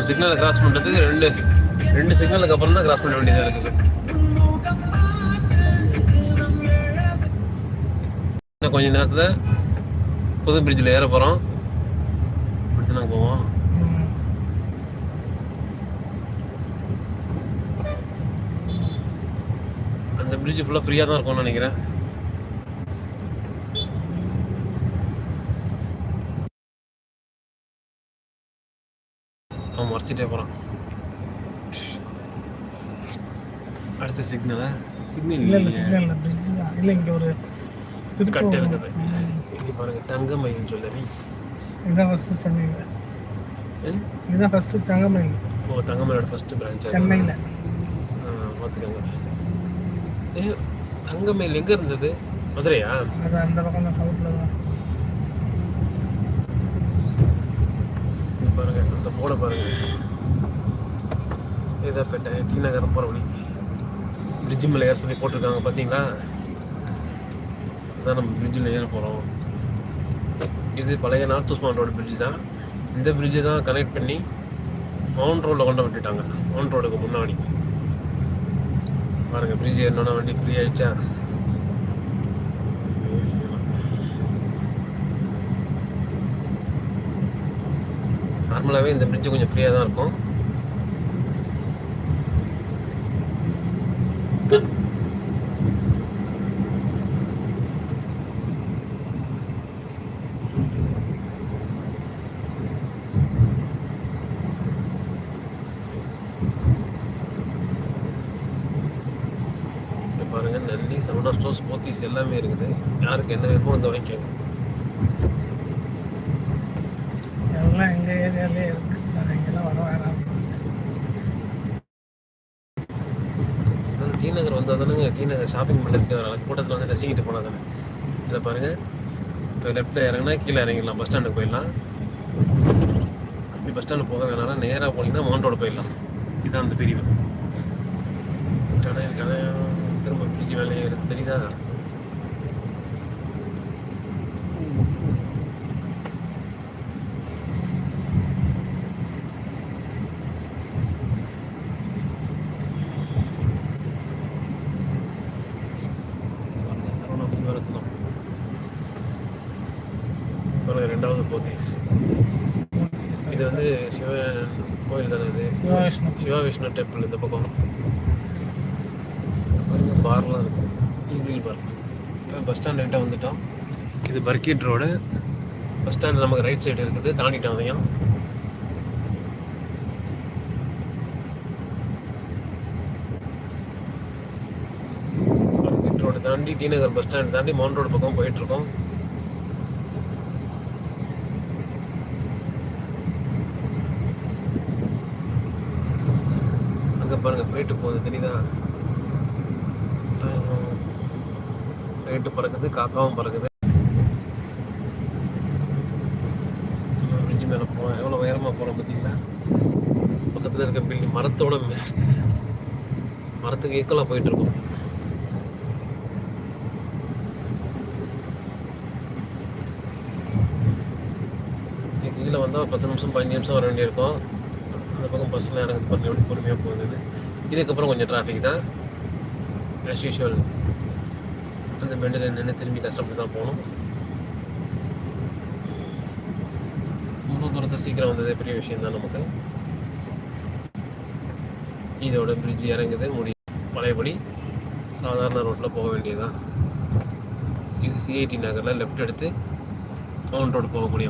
ஒரு சிக்னலை கிராஸ் பண்ணுறதுக்கு ரெண்டு சிக்னலுக்கு அப்புறம் தான் கிராஸ் பண்ண வேண்டியதாக இருக்குது. இன்னும் கொஞ்ச நேரத்தில் புது பிரிட்ஜில் ஏற போகிறோம். இப்படி நாங்கள் போவோம். அந்த பிரிட்ஜ் ஃபுல்லாக ஃப்ரீயாக தான் இருக்கும்னு நினைக்கிறேன். அவன் மறைச்சிட்டே போகிறான். அடுத்த சிக்னல் இல்லை பிரிட்ஜ் தான். இல்லை இங்கே ஒரு கட்டை இருக்குது. இங்கே பாருங்கள், தங்கமயில் ஜுவல்லரி. இதுதான் ஃபஸ்ட்டு சென்னையில். இதுதான் ஃபஸ்ட்டு தங்கமயில். ஓ, தங்கமயிலோட ஃபஸ்ட்டு பிரான்ச் சென்னையில். பார்த்துக்கோங்க. தங்கமயில் எங்கே இருந்தது? மதுரையா? அது அந்த பக்கம் தான், சவுத்தில் தான். பாருங்க, அந்த போர்டை பாருங்க. சேதாப்பேட்டை டி நகர் போகிற வழி. பிரிட்ஜு மேலே ஏற சொல்லி போட்டிருக்காங்க, பார்த்தீங்களா? அதான் நம்ம பிரிட்ஜில் ஏற போகிறோம். இது பழைய நார்த் உஸ்மான் ரோடு பிரிட்ஜு தான். இந்த பிரிட்ஜை தான் கனெக்ட் பண்ணி மவுண்ட் ரோடில் கொண்டு விட்டுட்டாங்க. மவுண்ட் ரோடுக்கு முன்னாடி பாருங்கள், பிரிட்ஜ் ஏறினோன்னா வண்டி ஃப்ரீ ஆகிடுச்சா? நார்மலாகவே இந்த பிரிட்ஜு கொஞ்சம் ஃப்ரீயாக தான் இருக்கும். பாருங்க, நெல்லி, சரவணா ஸ்டோர்ஸ், போத்தீஸ் எல்லாமே இருக்குது. யாருக்கு என்ன வேணுமோ வந்து வாங்கிக்கோங்க. எல்லாம் எங்கள் ஏரியாலே இருக்குது. நான் இங்கெல்லாம் வர வேணாம். டி நகர் வந்தால் தானேங்க டி நகர் ஷாப்பிங் பண்ணுறதுக்கு வரலாம். கூட்டத்தில் வந்து ரசிக்கிட்டு போனால் தானே. இதில் பாருங்கள், இப்போ லெஃப்ட்டில் இறங்கினா கீழே இறங்கிடலாம், பஸ் ஸ்டாண்டுக்கு போயிடலாம். அப்படி பஸ் ஸ்டாண்டு போக வேணாம், நேராக போனீங்கன்னா மவுண்ட் ரோடு போயிடலாம். இதுதான் அந்த பிரிவு. திரும்ப பிரிட்ஜ் வேலையை எடுத்து தெரியுதா? சிவரத்னம் பாருங்க, ரெண்டாவது போத்தீஸ். இது வந்து சிவ கோயில் தானே. இது சிவா விஷ்ணு டெம்பிள். இந்த பக்கம் பார்லாம் இருக்குது, ஈகிள் பார். இப்போ பஸ் ஸ்டாண்ட் கிட்ட வந்துட்டோம். இது பர்கிட் ரோடு. பஸ் ஸ்டாண்டு நமக்கு ரைட் சைடு இருக்குது, தாண்டிட்டோம் அதையும். பர்கிட் ரோடு தாண்டி டி நகர் பஸ் ஸ்டாண்ட் தாண்டி மவுண்ட் ரோடு பக்கம் போயிட்டுருக்கோம். அங்கே பாருங்கள், ஃப்ளைட்டு போகுது, தெரியுதா? ஃப்ளைட்டு பறக்குது, காக்காவும் பறக்குது. பிரிட்ஜ் மேலே போகிறோம். எவ்வளோ உயரமாக போகிறோம் பார்த்தீங்களா? பக்கத்தில் இருக்க பில்டிங் மரத்துக்கு ஈக்குவலாக போயிட்டுருக்கோம். கீழே வந்தால் 10 நிமிஷம் 15 நிமிஷம் வர வேண்டியிருக்கும். அந்த பக்கம் பஸ்ஸில் இறங்குது பாருங்க, எப்படி பொறுமையாக போகுது. இதுக்கப்புறம் கொஞ்சம் டிராஃபிக் தான், ஆஸ் யூஷுவல். அந்த பெண்டில் நின்று திரும்பி கஷ்டப்பட்டு தான் போகணும். இவ்வளோ தூரத்தை சீக்கிரம் வந்ததே பெரிய விஷயம் தான் நமக்கு. இதோட பிரிட்ஜ் இறங்குது, பழையபடி சாதாரண ரோட்டில் போக வேண்டியதுதான். இது சிஐடி நகரில் லெஃப்ட் எடுத்து மவுண்ட் ரோடு போகக்கூடிய